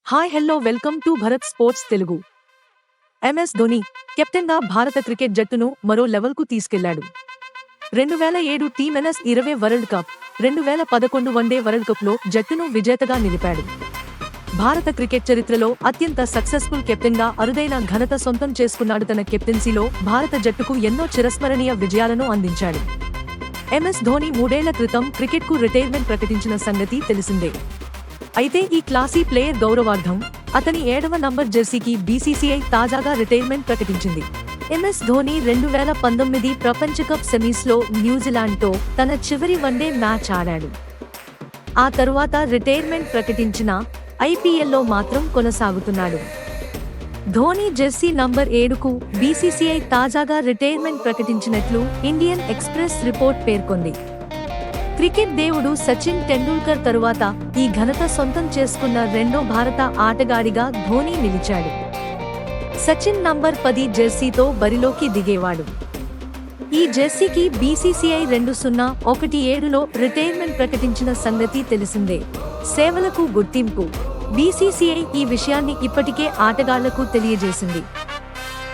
Hi hello welcome to Bharat sports Telugu. MS Dhoni captain గా భారత cricket జట్టును మరో లెవెల్ కు తీసుకెళ్లాడు. 2007 TS 20 world cup, 2011 one day world cup లో జట్టును విజేతగా నిలిపాడు. భారత క్రికెట్ చరిత్రలో అత్యంత సక్సెస్ఫుల్ కెప్టెన్ గా అరుదైన ఘనత సొంతం చేసుకున్నాడు. తన కెప్టెన్సీలో భారత జట్టుకు ఎన్నో చిరస్మరణీయ విజయాలను అందించాడు. ఎంఎస్ ధోని 3 ఏళ్ల క్రితం క్రికెట్ కు రిటైర్మెంట్ ప్రకటించిన సంగతి తెలిసిందే. అయితే ఈ క్లాసీ ప్లేయర్ గౌరవార్థం అతని 7వ నంబర్ జెర్సీకి బీసీసీఐ తాజాగా రిటైర్మెంట్ ప్రకటించింది. ఎంఎస్ ధోని 2019 ప్రపంచ కప్ సెమీస్ లో న్యూజిలాండ్తో తన చివరి వన్డే మ్యాచ్ ఆడాడు. ఆ తరువాత రిటైర్మెంట్ ప్రకటించిన ఐపీఎల్లో మాత్రం కొనసాగుతున్నాడు. ధోని జెర్సీ నంబర్ 7కు బీసీసీఐ తాజాగా రిటైర్మెంట్ ప్రకటించినట్లు ఇండియన్ ఎక్స్‌ప్రెస్ రిపోర్ట్ పేర్కొంది. క్రికెట్ దేవుడు సచిన్ టెండూల్కర్ తరువాత ఈ ఘనత సొంతం చేసుకున్న రెండో భారత ఆటగాడిగా ధోని నిలిచాడు. సచిన్ నంబర్ 10 జెర్సీతో బరిలోకి దిగేవాడు. ఈ జెర్సీకి బీసీసీఐ 2017లో రిటైర్మెంట్ ప్రకటించిన సంగతి తెలిసిందే. సేవలకు గుర్తింపు. బీసీసీఐ ఈ విషయాన్ని ఇప్పటికే ఆటగాళ్లకు తెలియజేసింది.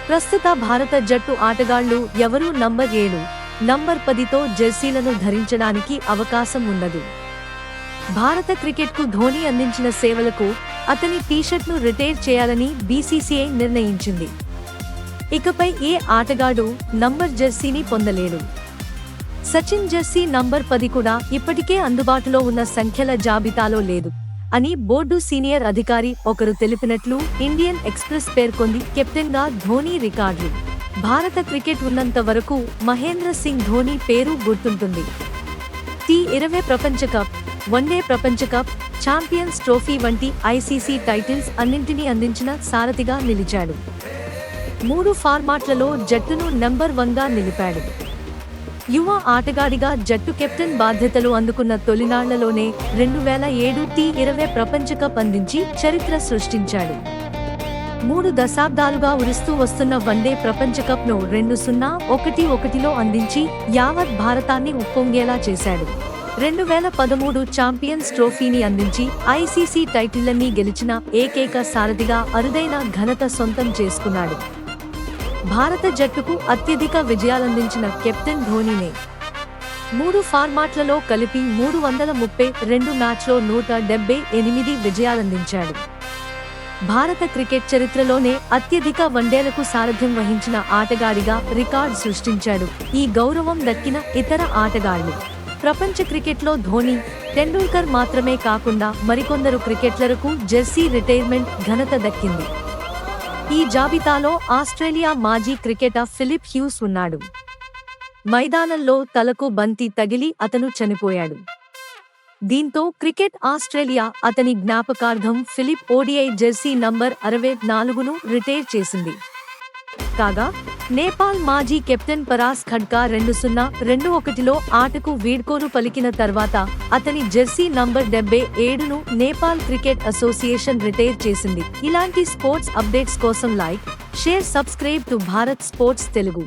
ప్రస్తుత భారత జట్టు ఆటగాళ్లు ఎవరూ నంబర్ 7, నంబర్ 10తో జెర్సీలను ధరించడానికి అవకాశం ఉండదు. భారత క్రికెట్కు ధోని అందించిన సేవలకు అతని టీషర్ట్ను రిటైర్ చేయాలని బీసీసీఐ నిర్ణయించింది. ఇకపై ఏ ఆటగాడు నంబర్ జెర్సీని పొందలేడు. సచిన్ జెర్సీ నంబర్ 10 కూడా ఇప్పటికే అందుబాటులో ఉన్న సంఖ్యల జాబితాలో లేదు అని బోర్డు సీనియర్ అధికారి ఒకరు తెలిపినట్లు ఇండియన్ ఎక్స్‌ప్రెస్ పేర్కొంది. కెప్టెన్గా ధోని రికార్డులు. భారత క్రికెట్ ఉన్నంత వరకు మహేంద్ర సింగ్ ధోని పేరు గుర్తుంటుంది. టీ20 ప్రపంచ కప్, వన్డే ప్రపంచ కప్, ఛాంపియన్స్ ట్రోఫీ వంటి ఐసీసీ టైటిల్స్ అన్నింటినీ అందించిన సారథిగా నిలిచాడు. 3 ఫార్మాట్లలో జట్టును నంబర్ 1గా నిలిపాడు. యువ ఆటగాడిగా జట్టు కెప్టెన్ బాధ్యతలు అందుకున్న తొలినాళ్లలోనే 2007 టీ20 ప్రపంచ కప్ అందించి చరిత్ర సృష్టించాడు. 3 దశాబ్దాలుగా ఉరుస్తూ వస్తున్న వన్డే ప్రపంచ కప్ను 2011లో అందించి యావత్ భారతాన్ని ఉప్పొంగేలా చేశాడు. 2013 ఛాంపియన్స్ ట్రోఫీని అందించి ఐసీసీ టైటిళ్లన్నీ గెలిచిన ఏకైక సారథిగా అరుదైన ఘనత సొంతం చేసుకున్నాడు. భారత జట్టుకు అత్యధిక విజయాలందించిన కెప్టెన్ ధోనినే. 3 ఫార్మాట్లలో కలిపి 332 మ్యాచ్లో 178 విజయాలందించాడు. భారత క్రికెట్ చరిత్రలోనే అత్యధిక వన్డేలకు సారథ్యం వహించిన ఆటగాడిగా రికార్డు సృష్టించాడు. ఈ గౌరవం దక్కిన ఇతర ఆటగాళ్లు. ప్రపంచ క్రికెట్లో ధోని, టెండూల్కర్ మాత్రమే కాకుండా మరికొందరు క్రికెటర్లకు జెర్సీ రిటైర్మెంట్ ఘనత దక్కింది. ఈ జాబితాలో ఆస్ట్రేలియా మాజీ క్రికెటర్ ఫిలిప్ హ్యూస్ ఉన్నాడు. మైదానంలో తలకు బంతి తగిలి అతను చనిపోయాడు. దీంతో క్రికెట్ ఆస్ట్రేలియా అతని జ్ఞాపకార్థం ఫిలిప్ ఓడిఐ జెర్సీ నంబర్ 64ను రిటైర్ చేసింది. కాగా నేపాల్ మాజీ కెప్టెన్ పరాస్ ఖడ్కా 2021లో ఆటకు వీడ్కోలు పలికిన తర్వాత అతని జెర్సీ నంబర్ 77ను నేపాల్ క్రికెట్ అసోసియేషన్ రిటైర్ చేసింది. ఇలాంటి స్పోర్ట్స్ అప్డేట్స్ కోసం like, share, subscribe to Bharat sports Telugu.